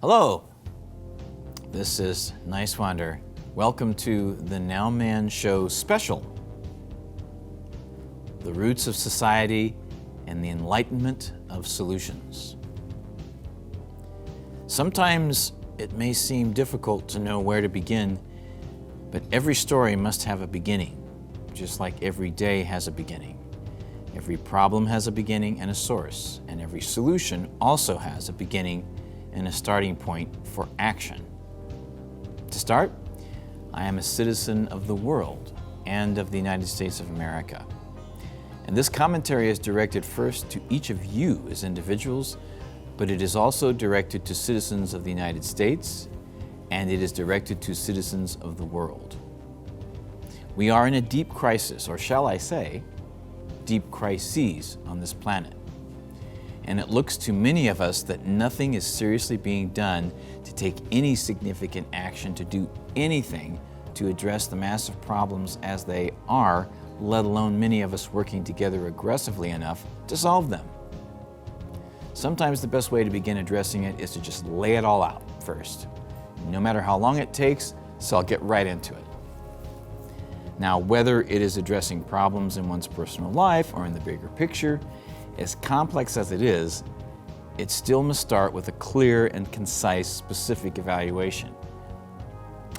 Hello, this is Niswander. Welcome to the Nowman Show special, The Roots of Society and the Enlightenment of Solutions. Sometimes it may seem difficult to know where to begin, but every story must have a beginning, just like every day has a beginning. Every problem has a beginning and a source, and every solution also has a beginning and a starting point for action. To start, I am a citizen of the world and of the United States of America. And this commentary is directed first to each of you as individuals, but it is also directed to citizens of the United States, and it is directed to citizens of the world. We are in a deep crisis, or shall I say, deep crises on this planet. And it looks to many of us that nothing is seriously being done to take any significant action to do anything to address the massive problems as they are, let alone many of us working together aggressively enough to solve them. Sometimes the best way to begin addressing it is to just lay it all out first, no matter how long it takes, so I'll get right into it. Now, whether it is addressing problems in one's personal life or in the bigger picture, as complex as it is, it still must start with a clear and concise, specific evaluation.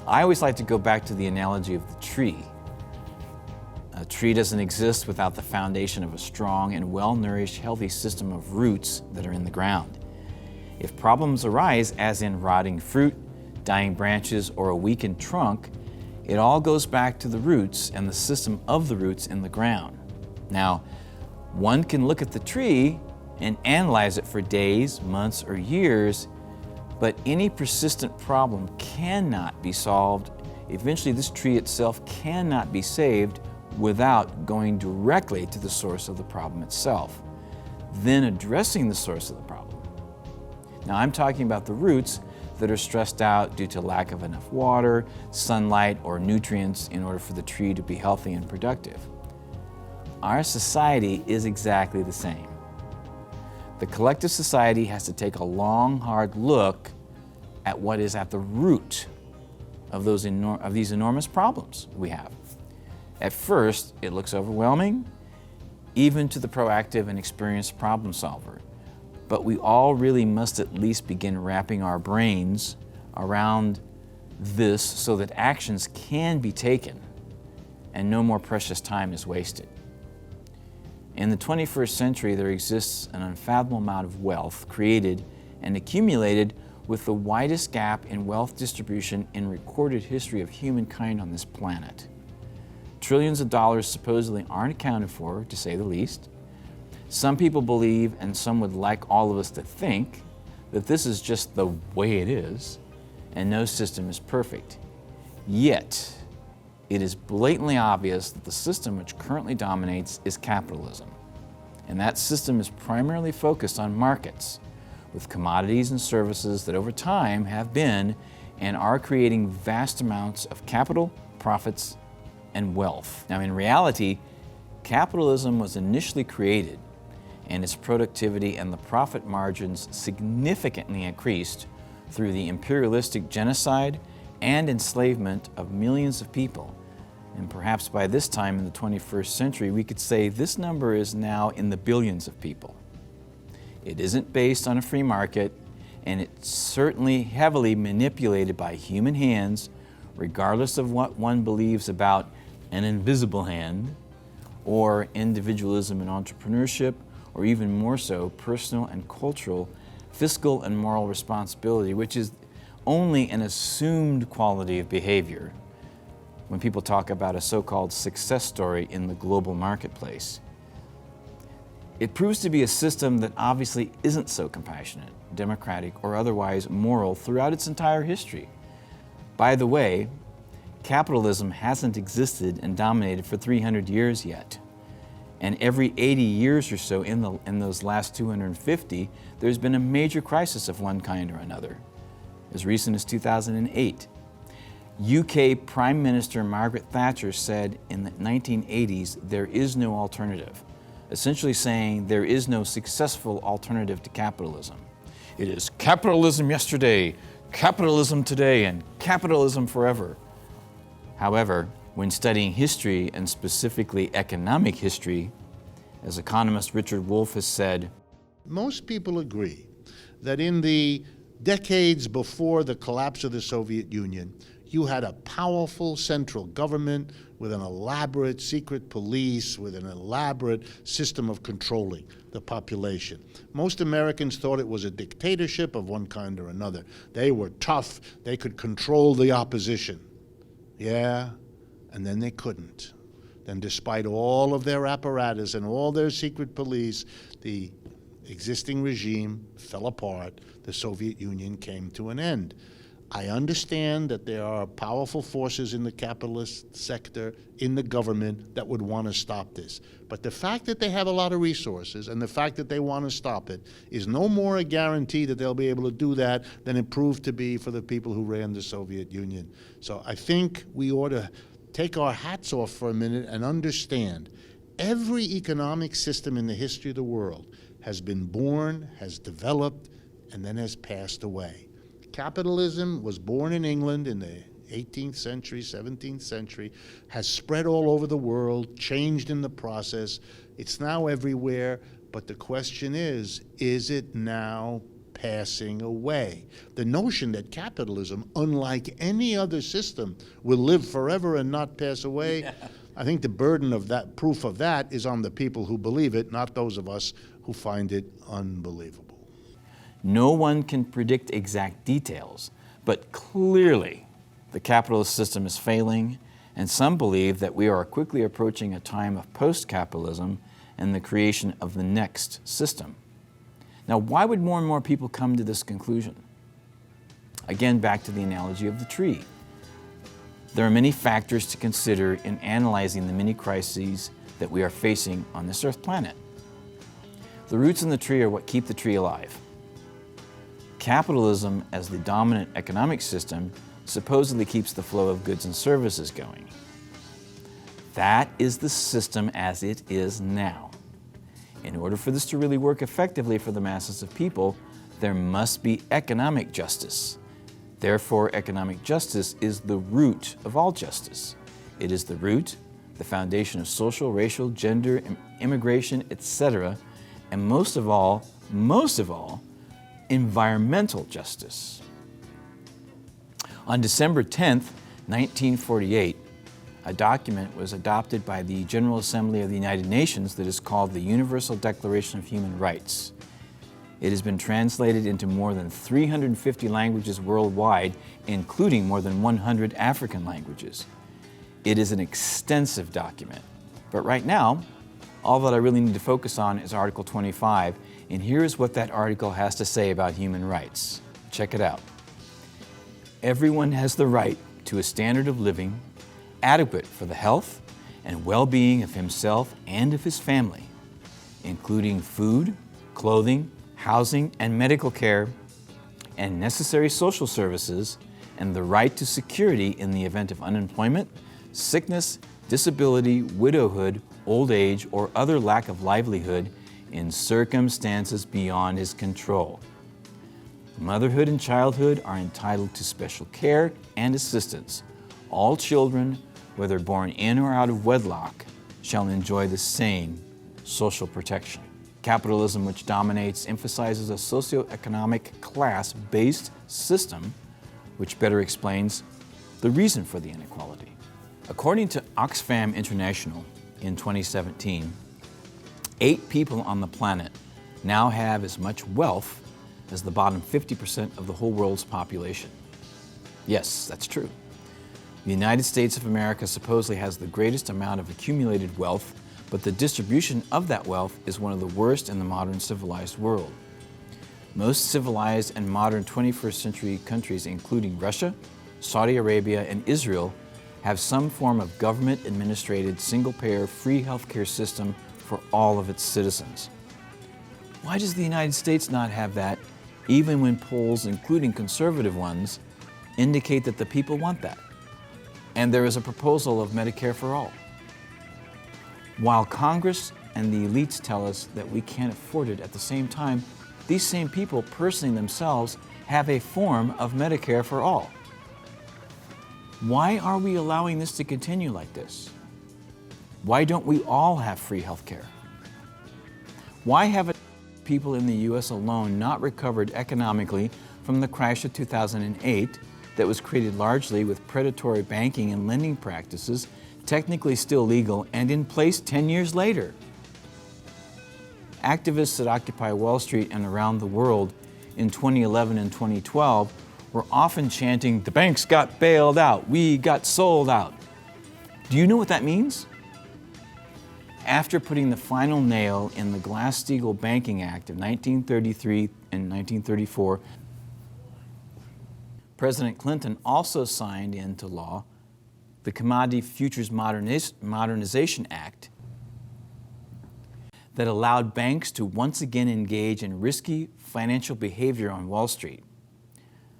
I always like to go back to the analogy of the tree. A tree doesn't exist without the foundation of a strong and well-nourished, healthy system of roots that are in the ground. If problems arise, as in rotting fruit, dying branches, or a weakened trunk, it all goes back to the roots and the system of the roots in the ground. Now, one can look at the tree and analyze it for days, months, or years, but any persistent problem cannot be solved. Eventually, this tree itself cannot be saved without going directly to the source of the problem itself, then addressing the source of the problem. Now, I'm talking about the roots that are stressed out due to lack of enough water, sunlight, or nutrients in order for the tree to be healthy and productive. Our society is exactly the same. The collective society has to take a long, hard look at what is at the root of these enormous problems we have. At first, it looks overwhelming, even to the proactive and experienced problem solver. But we all really must at least begin wrapping our brains around this so that actions can be taken and no more precious time is wasted. In the 21st century, there exists an unfathomable amount of wealth created and accumulated with the widest gap in wealth distribution in recorded history of humankind on this planet. Trillions of dollars supposedly aren't accounted for, to say the least. Some people believe, and some would like all of us to think, that this is just the way it is, and no system is perfect. Yet, it is blatantly obvious that the system which currently dominates is capitalism. And that system is primarily focused on markets, with commodities and services that over time have been and are creating vast amounts of capital, profits, and wealth. Now, in reality, capitalism was initially created and its productivity and the profit margins significantly increased through the imperialistic genocide and enslavement of millions of people. And perhaps by this time in the 21st century, we could say this number is now in the billions of people. It isn't based on a free market, and it's certainly heavily manipulated by human hands, regardless of what one believes about an invisible hand, or individualism and entrepreneurship, or even more so, personal and cultural, fiscal and moral responsibility, which is only an assumed quality of behavior when people talk about a so-called success story in the global marketplace. It proves to be a system that obviously isn't so compassionate, democratic, or otherwise moral throughout its entire history. By the way, capitalism hasn't existed and dominated for 300 years yet. And every 80 years or so in those last 250, there's been a major crisis of one kind or another. As recent as 2008, UK Prime Minister Margaret Thatcher said in the 1980s, there is no alternative, essentially saying there is no successful alternative to capitalism. It is capitalism yesterday, capitalism today, and capitalism forever. However, when studying history, and specifically economic history, as economist Richard Wolff has said, most people agree that in the decades before the collapse of the Soviet Union, you had a powerful central government with an elaborate secret police, with an elaborate system of controlling the population. Most Americans thought it was a dictatorship of one kind or another. They were tough, they could control the opposition. Yeah, and then they couldn't. Then despite all of their apparatus and all their secret police, the existing regime fell apart. The Soviet Union came to an end. I understand that there are powerful forces in the capitalist sector, in the government, that would want to stop this. But the fact that they have a lot of resources and the fact that they want to stop it is no more a guarantee that they'll be able to do that than it proved to be for the people who ran the Soviet Union. So I think we ought to take our hats off for a minute and understand every economic system in the history of the world has been born, has developed, and then has passed away. Capitalism was born in England in the 18th century, 17th century, has spread all over the world, changed in the process. It's now everywhere, but the question is it now passing away? The notion that capitalism, unlike any other system, will live forever and not pass away, yeah. I think the burden of that, proof of that, is on the people who believe it, not those of us who find it unbelievable. No one can predict exact details, but clearly the capitalist system is failing, and some believe that we are quickly approaching a time of post-capitalism and the creation of the next system. Now, why would more and more people come to this conclusion? Again, back to the analogy of the tree. There are many factors to consider in analyzing the many crises that we are facing on this Earth planet. The roots in the tree are what keep the tree alive. Capitalism, as the dominant economic system, supposedly keeps the flow of goods and services going. That is the system as it is now. In order for this to really work effectively for the masses of people, there must be economic justice. Therefore, economic justice is the root of all justice. It is the root, the foundation of social, racial, gender, immigration, etc., and most of all, environmental justice. On December 10th, 1948, a document was adopted by the General Assembly of the United Nations that is called the Universal Declaration of Human Rights. It has been translated into more than 350 languages worldwide, including more than 100 African languages. It is an extensive document, but right now, all that I really need to focus on is Article 25, and here is what that article has to say about human rights. Check it out. Everyone has the right to a standard of living adequate for the health and well-being of himself and of his family, including food, clothing, housing and medical care, and necessary social services, and the right to security in the event of unemployment, sickness, disability, widowhood, old age, or other lack of livelihood in circumstances beyond his control. Motherhood and childhood are entitled to special care and assistance. All children, whether born in or out of wedlock, shall enjoy the same social protection. Capitalism, which dominates, emphasizes a socioeconomic class-based system, which better explains the reason for the inequality. According to Oxfam International in 2017, 8 people on the planet now have as much wealth as the bottom 50% of the whole world's population. Yes, that's true. The United States of America supposedly has the greatest amount of accumulated wealth, but the distribution of that wealth is one of the worst in the modern civilized world. Most civilized and modern 21st century countries, including Russia, Saudi Arabia, and Israel, have some form of government-administrated, single-payer, free healthcare system for all of its citizens. Why does the United States not have that, even when polls, including conservative ones, indicate that the people want that? And there is a proposal of Medicare for all. While Congress and the elites tell us that we can't afford it, at the same time, these same people personally themselves have a form of Medicare for all. Why are we allowing this to continue like this? Why don't we all have free health care? Why haven't people in the U.S. alone not recovered economically from the crash of 2008 that was created largely with predatory banking and lending practices, technically still legal and in place 10 years later? Activists at Occupy Wall Street and around the world in 2011 and 2012 were often chanting, "The banks got bailed out, we got sold out." Do you know what that means? After putting the final nail in the Glass-Steagall Banking Act of 1933 and 1934, President Clinton also signed into law the Commodity Futures Modernization Act that allowed banks to once again engage in risky financial behavior on Wall Street,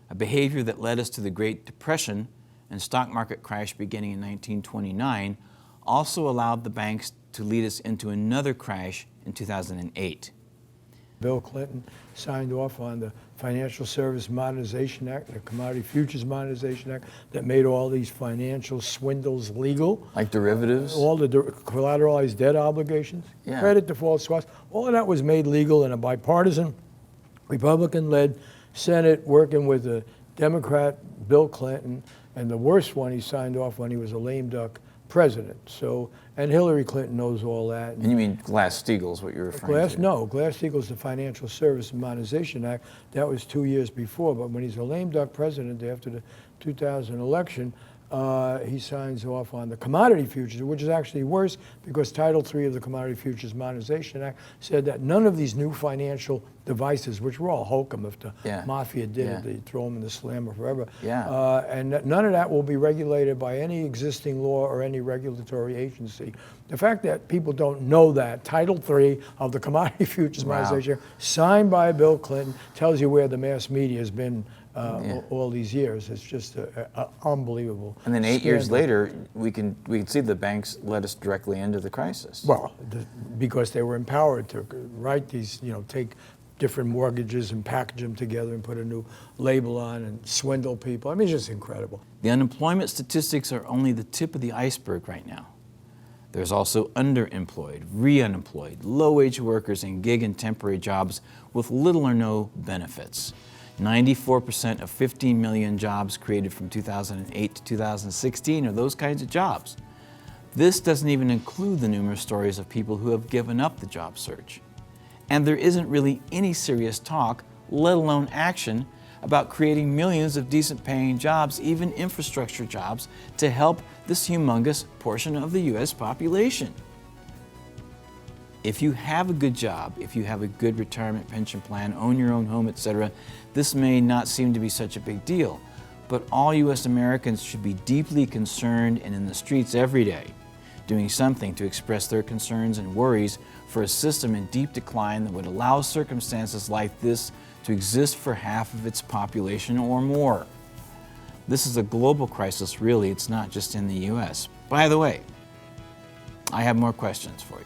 a behavior that led us to the Great Depression and stock market crash beginning in 1929, also allowed the banks to lead us into another crash in 2008. Bill Clinton signed off on the Financial Service Modernization Act, the Commodity Futures Modernization Act, that made all these financial swindles legal. Like derivatives? All the collateralized debt obligations, Yeah. credit default swaps, all of that was made legal in a bipartisan, Republican-led Senate working with the Democrat Bill Clinton, and the worst one he signed off when he was a lame duck president. So, and Hillary Clinton knows all that. And you mean Glass-Steagall is what you're referring to? No, Glass-Steagall's the Financial Service Modernization Act. That was 2 years before. But when he's a lame duck president after the 2000 election, he signs off on the commodity futures, which is actually worse because Title III of the Commodity Futures Modernization Act said that none of these new financial devices, which were all hokum if the mafia did it, they'd throw them in the slammer forever. And none of that will be regulated by any existing law or any regulatory agency. The fact that people don't know that, Title III of the Commodity Futures Modernization, signed by Bill Clinton, tells you where the mass media has been all these years. It's just unbelievable. And then 8 years later, we can see the banks led us directly into the crisis. Well, because they were empowered to write these, take different mortgages and package them together and put a new label on and swindle people. I mean, it's just incredible. The unemployment statistics are only the tip of the iceberg right now. There's also underemployed, re-unemployed, low-wage workers in gig and temporary jobs with little or no benefits. 94% of 15 million jobs created from 2008 to 2016 are those kinds of jobs. This doesn't even include the numerous stories of people who have given up the job search. And there isn't really any serious talk, let alone action, about creating millions of decent paying jobs, even infrastructure jobs, to help this humongous portion of the U.S. population. If you have a good job, if you have a good retirement pension plan, own your own home, etc., this may not seem to be such a big deal. But all U.S. Americans should be deeply concerned and in the streets every day, doing something to express their concerns and worries for a system in deep decline that would allow circumstances like this to exist for half of its population or more. This is a global crisis, really. It's not just in the U.S. By the way, I have more questions for you.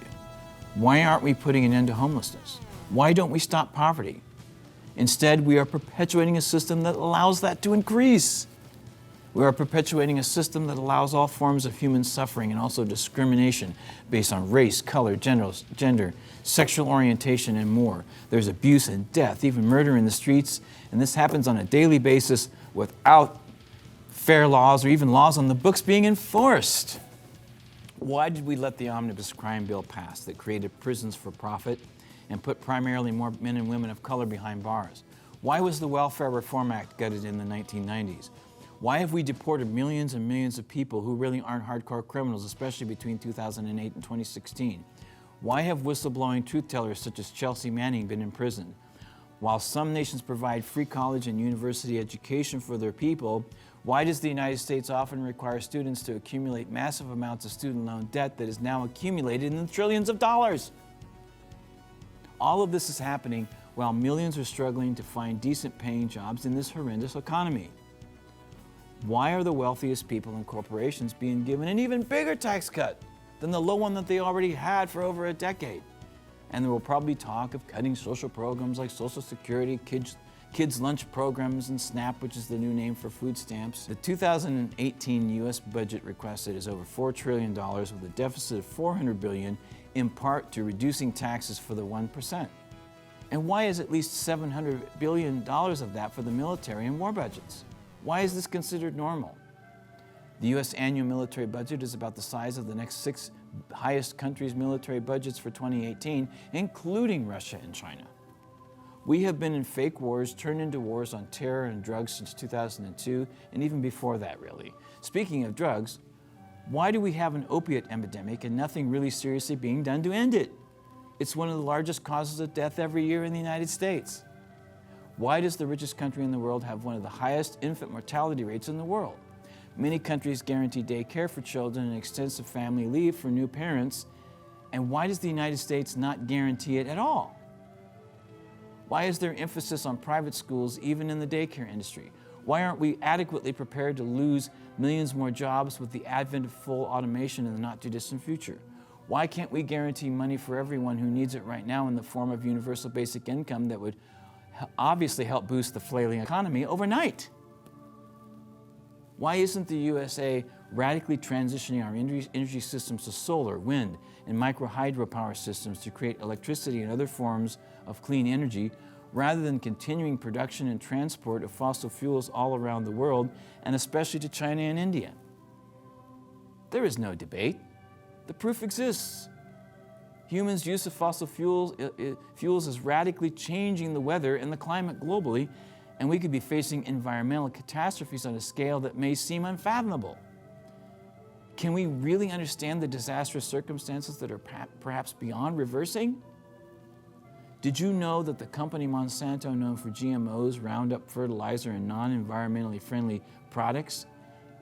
Why aren't we putting an end to homelessness? Why don't we stop poverty? Instead, we are perpetuating a system that allows that to increase. We are perpetuating a system that allows all forms of human suffering and also discrimination based on race, color, gender, sexual orientation, and more. There's abuse and death, even murder in the streets, and this happens on a daily basis without fair laws or even laws on the books being enforced. Why did we let the omnibus crime bill pass that created prisons for profit and put primarily more men and women of color behind bars? Why was the Welfare Reform Act gutted in the 1990s? Why have we deported millions and millions of people who really aren't hardcore criminals, especially between 2008 and 2016? Why have whistleblowing truth tellers such as Chelsea Manning been imprisoned? While some nations provide free college and university education for their people, why does the United States often require students to accumulate massive amounts of student loan debt that is now accumulated in the trillions of dollars? All of this is happening while millions are struggling to find decent paying jobs in this horrendous economy. Why are the wealthiest people and corporations being given an even bigger tax cut than the low one that they already had for over a decade? And there will probably be talk of cutting social programs like Social Security, kids' lunch programs, and SNAP, which is the new name for food stamps. The 2018 U.S. budget requested is over $4 trillion with a deficit of $400 billion, in part to reducing taxes for the 1%. And why is at least $700 billion of that for the military and war budgets? Why is this considered normal? The U.S. annual military budget is about the size of the next 6 highest countries' military budgets for 2018, including Russia and China. We have been in fake wars turned into wars on terror and drugs since 2002, and even before that, really. Speaking of drugs, why do we have an opiate epidemic and nothing really seriously being done to end it? It's one of the largest causes of death every year in the United States. Why does the richest country in the world have one of the highest infant mortality rates in the world? Many countries guarantee day care for children and extensive family leave for new parents. And why does the United States not guarantee it at all? Why is there emphasis on private schools even in the daycare industry? Why aren't we adequately prepared to lose millions more jobs with the advent of full automation in the not too distant future? Why can't we guarantee money for everyone who needs it right now in the form of universal basic income that would obviously help boost the flailing economy overnight? Why isn't the USA radically transitioning our energy systems to solar, wind, and micro hydropower systems to create electricity and other forms of clean energy, rather than continuing production and transport of fossil fuels all around the world, and especially to China and India? There is no debate. The proof exists. Humans' use of fossil fuels is radically changing the weather and the climate globally, and we could be facing environmental catastrophes on a scale that may seem unfathomable. Can we really understand the disastrous circumstances that are perhaps beyond reversing? Did you know that the company Monsanto, known for GMOs, Roundup fertilizer, and non-environmentally friendly products,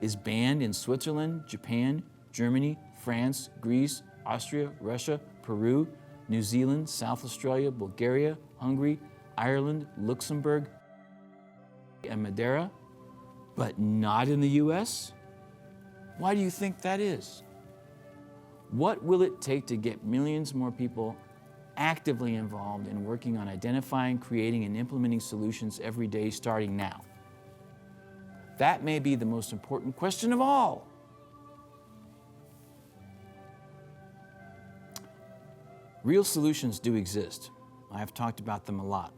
is banned in Switzerland, Japan, Germany, France, Greece, Austria, Russia, Peru, New Zealand, South Australia, Bulgaria, Hungary, Ireland, Luxembourg, and Madeira, but not in the US? Why do you think that is? What will it take to get millions more people actively involved in working on identifying, creating, and implementing solutions every day starting now? That may be the most important question of all. Real solutions do exist. I have talked about them a lot.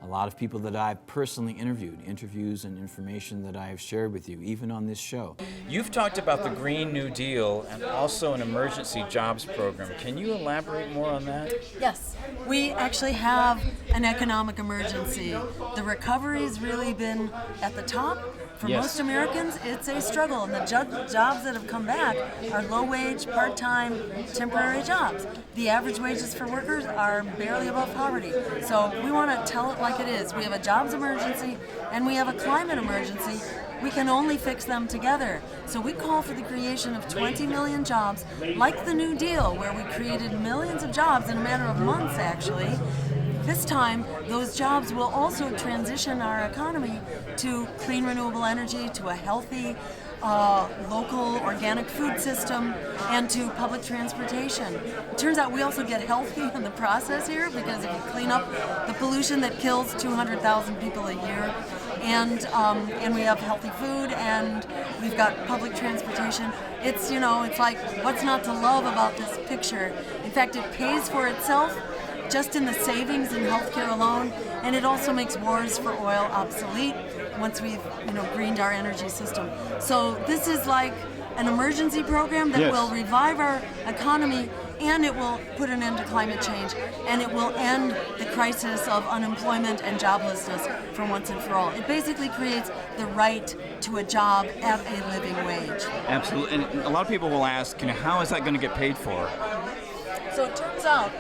A lot of people that I've personally interviewed, interviews and information that I have shared with you, even on this show. You've talked about the Green New Deal and also an emergency jobs program. Can you elaborate more on that? Yes, we actually have an economic emergency. The recovery's really been at the top. For most Americans, it's a struggle, and the jobs that have come back are low-wage, part-time, temporary jobs. The average wages for workers are barely above poverty. So we want to tell it like it is. We have a jobs emergency, and we have a climate emergency. We can only fix them together. So we call for the creation of 20 million jobs, like the New Deal, where we created millions of jobs in a matter of months, actually. This time, those jobs will also transition our economy to clean, renewable energy, to a healthy, local, organic food system, and to public transportation. It turns out we also get healthy in the process here, because if you clean up the pollution that kills 200,000 people a year, and we have healthy food, and we've got public transportation, it's like, what's not to love about this picture? In fact, it pays for itself just in the savings in healthcare alone, and it also makes wars for oil obsolete once we've greened our energy system. So this is like an emergency program that will revive our economy, and it will put an end to climate change, and it will end the crisis of unemployment and joblessness for once and for all. It basically creates the right to a job at a living wage. Absolutely, and a lot of people will ask, how is that going to get paid for? So it turns out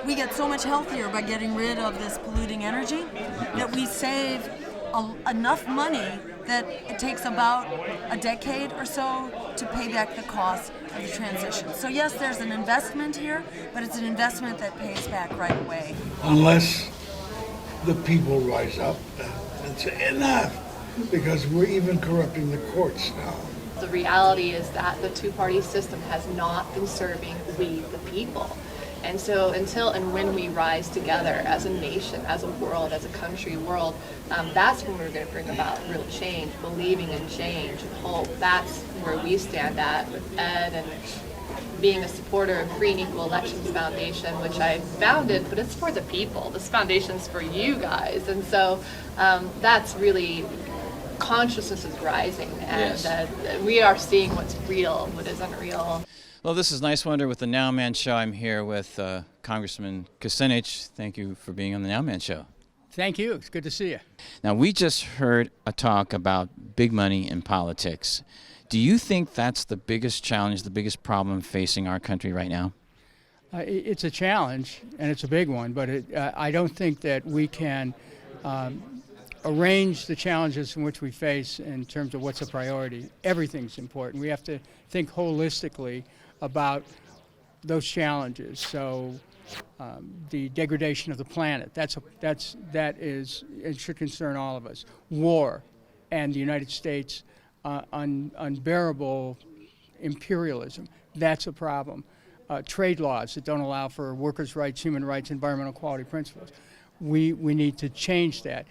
we get so much healthier by getting rid of this polluting energy that we save enough money that it takes about a decade or so to pay back the cost of the transition. So yes, there's an investment here, but it's an investment that pays back right away. Unless the people rise up and say enough, because we're even corrupting the courts now. The reality is that the two-party system has not been serving we, the people. And so until and when we rise together as a nation, as a world, as a country world, that's when we're going to bring about real change, believing in change and hope. That's where we stand at with Ed and being a supporter of Free and Equal Elections Foundation, which I founded, but it's for the people. This foundation's for you guys. And so that's really, consciousness is rising, and we are seeing what's real, what isn't real. Well, this is Niswander with the Nowman Show. I'm here with Congressman Kucinich. Thank you for being on the Nowman Show. Thank you. It's good to see you. Now, we just heard a talk about big money in politics. Do you think that's the biggest challenge, the biggest problem facing our country right now? It's a challenge, and it's a big one, but I don't think that we can arrange the challenges in which we face in terms of what's a priority. Everything's important. We have to think holistically about those challenges. So the degradation of the planet, it should concern all of us. War and the United States unbearable imperialism, that's a problem. Trade laws that don't allow for workers' rights, human rights, environmental quality principles. We need to change that.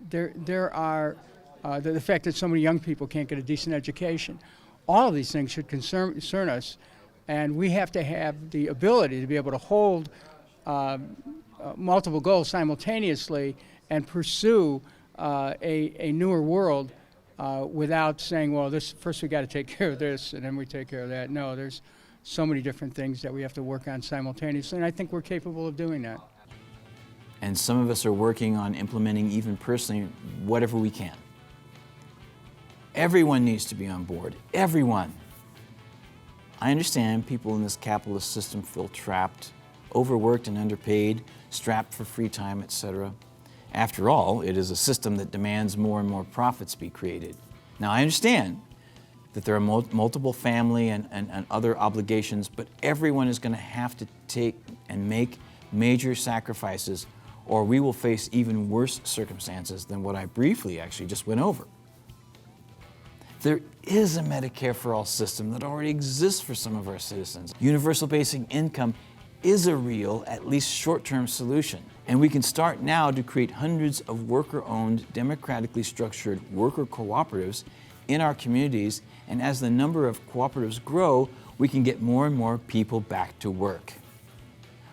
There are the fact that so many young people can't get a decent education. All of these things should concern us, and we have to have the ability to be able to hold multiple goals simultaneously and pursue a newer world without saying, well, first we got to take care of this and then we take care of that. No, there's so many different things that we have to work on simultaneously, and I think we're capable of doing that. And some of us are working on implementing, even personally, whatever we can. Everyone needs to be on board. Everyone. I understand people in this capitalist system feel trapped, overworked and underpaid, strapped for free time, etc. After all, it is a system that demands more and more profits be created. Now, I understand that there are multiple family and other obligations, but everyone is going to have to take and make major sacrifices, or we will face even worse circumstances than what I briefly actually just went over. There is a Medicare for All system that already exists for some of our citizens. Universal basic income is a real, at least short-term solution. And we can start now to create hundreds of worker-owned, democratically structured worker cooperatives in our communities, and as the number of cooperatives grow, we can get more and more people back to work.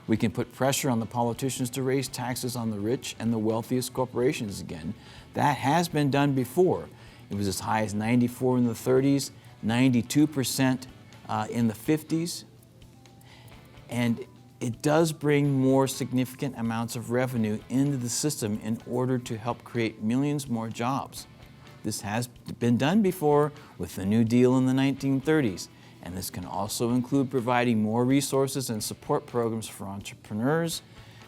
We can put pressure on the politicians to raise taxes on the rich and the wealthiest corporations again. That has been done before. It was as high as 94 in the 30s, 92% in the 50s. And it does bring more significant amounts of revenue into the system in order to help create millions more jobs. This has been done before with the New Deal in the 1930s. And this can also include providing more resources and support programs for entrepreneurs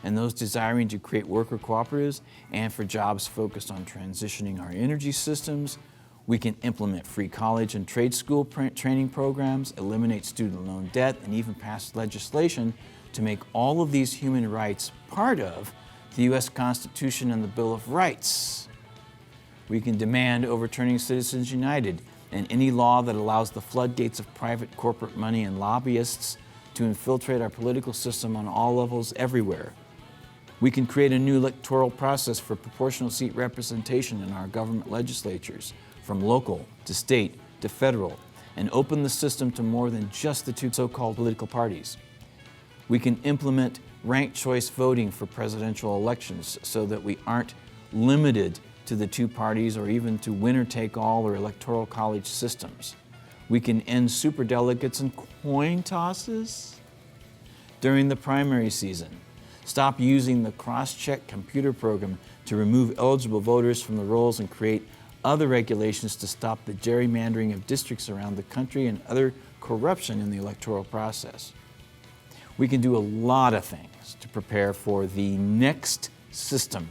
and those desiring to create worker cooperatives, and for jobs focused on transitioning our energy systems. We can implement free college and trade school training programs, eliminate student loan debt, and even pass legislation to make all of these human rights part of the U.S. Constitution and the Bill of Rights. We can demand overturning Citizens United and any law that allows the floodgates of private corporate money and lobbyists to infiltrate our political system on all levels everywhere. We can create a new electoral process for proportional seat representation in our government legislatures, from local to state to federal, and open the system to more than just the two so-called political parties. We can implement ranked choice voting for presidential elections so that we aren't limited to the two parties or even to winner-take-all or electoral college systems. We can end superdelegates and coin tosses during the primary season. Stop using the cross-check computer program to remove eligible voters from the rolls and create other regulations to stop the gerrymandering of districts around the country and other corruption in the electoral process. We can do a lot of things to prepare for the next system.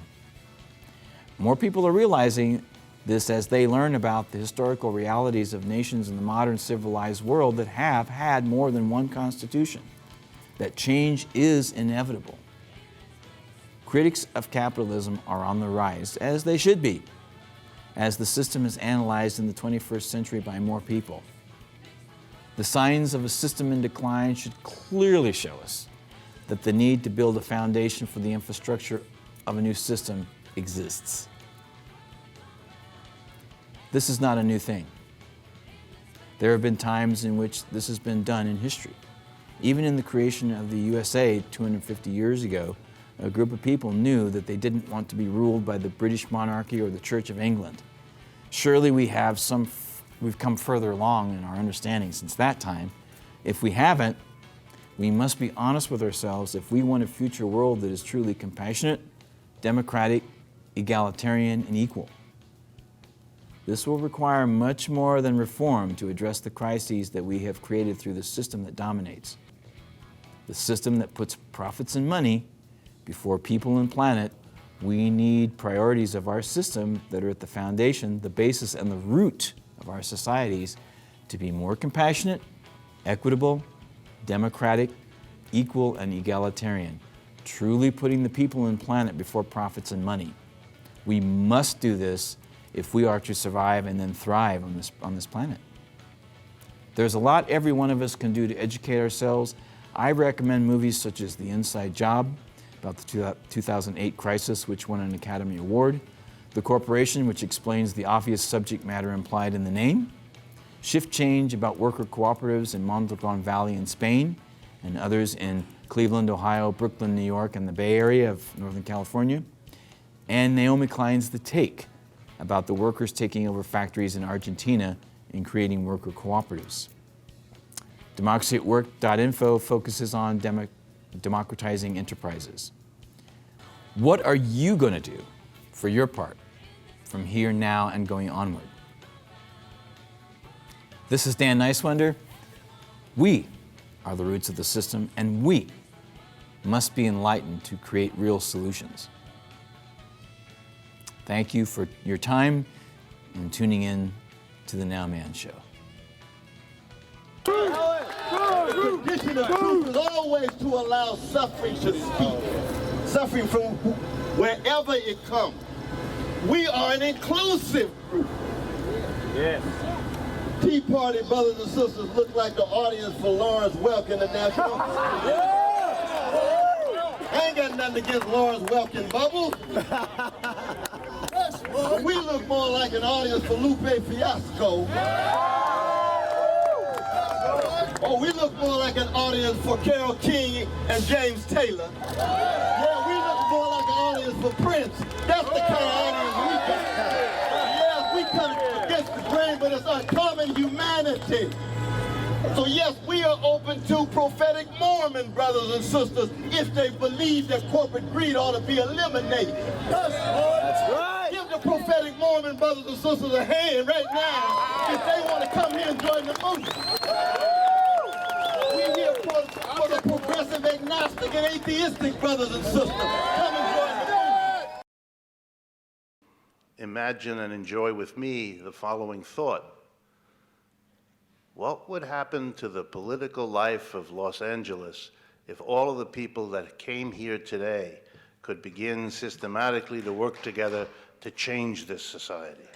More people are realizing this as they learn about the historical realities of nations in the modern civilized world that have had more than one constitution, that change is inevitable. Critics of capitalism are on the rise, as they should be, as the system is analyzed in the 21st century by more people. The signs of a system in decline should clearly show us that the need to build a foundation for the infrastructure of a new system exists. This is not a new thing. There have been times in which this has been done in history. Even in the creation of the USA 250 years ago, a group of people knew that they didn't want to be ruled by the British monarchy or the Church of England. Surely we've come further along in our understanding since that time. If we haven't, we must be honest with ourselves if we want a future world that is truly compassionate, democratic, egalitarian, and equal. This will require much more than reform to address the crises that we have created through the system that dominates. The system that puts profits and money before people and planet. We need priorities of our system that are at the foundation, the basis, and the root of our societies to be more compassionate, equitable, democratic, equal, and egalitarian, truly putting the people and planet before profits and money. We must do this if we are to survive and then thrive on this planet. There's a lot every one of us can do to educate ourselves. I recommend movies such as The Inside Job, about the 2008 crisis, which won an Academy Award, The Corporation, which explains the obvious subject matter implied in the name, Shift Change, about worker cooperatives in Mondragon Valley in Spain, and others in Cleveland, Ohio, Brooklyn, New York, and the Bay Area of Northern California, and Naomi Klein's The Take, about the workers taking over factories in Argentina and creating worker cooperatives. DemocracyAtWork.info focuses on democratizing enterprises. What are you going to do for your part from here, now, and going onward? This is Dan Niswander. We are the roots of the system, and we must be enlightened to create real solutions. Thank you for your time and tuning in to The Nowman Show. The condition of truth is always to allow suffering to speak. Suffering from wherever it comes. We are an inclusive group. Yes. Tea Party brothers and sisters look like the audience for Lawrence Welk in the National. I ain't got nothing against Lawrence Welk and Bubbles. We look more like an audience for Lupe Fiasco. Oh, we look more like an audience for Carole King and James Taylor. Yeah, we look more like an audience for Prince. That's the kind of audience we got. Yes, we cut against the grain, but it's uncommon humanity. So yes, we are open to prophetic Mormon brothers and sisters if they believe that corporate greed ought to be eliminated. That's right. Give the prophetic Mormon brothers and sisters a hand right now if they want to come here and join the movement. We're here for the progressive, agnostic, and atheistic brothers and sisters. Come and join the movement. Imagine and enjoy with me the following thought. What would happen to the political life of Los Angeles if all of the people that came here today could begin systematically to work together to change this society?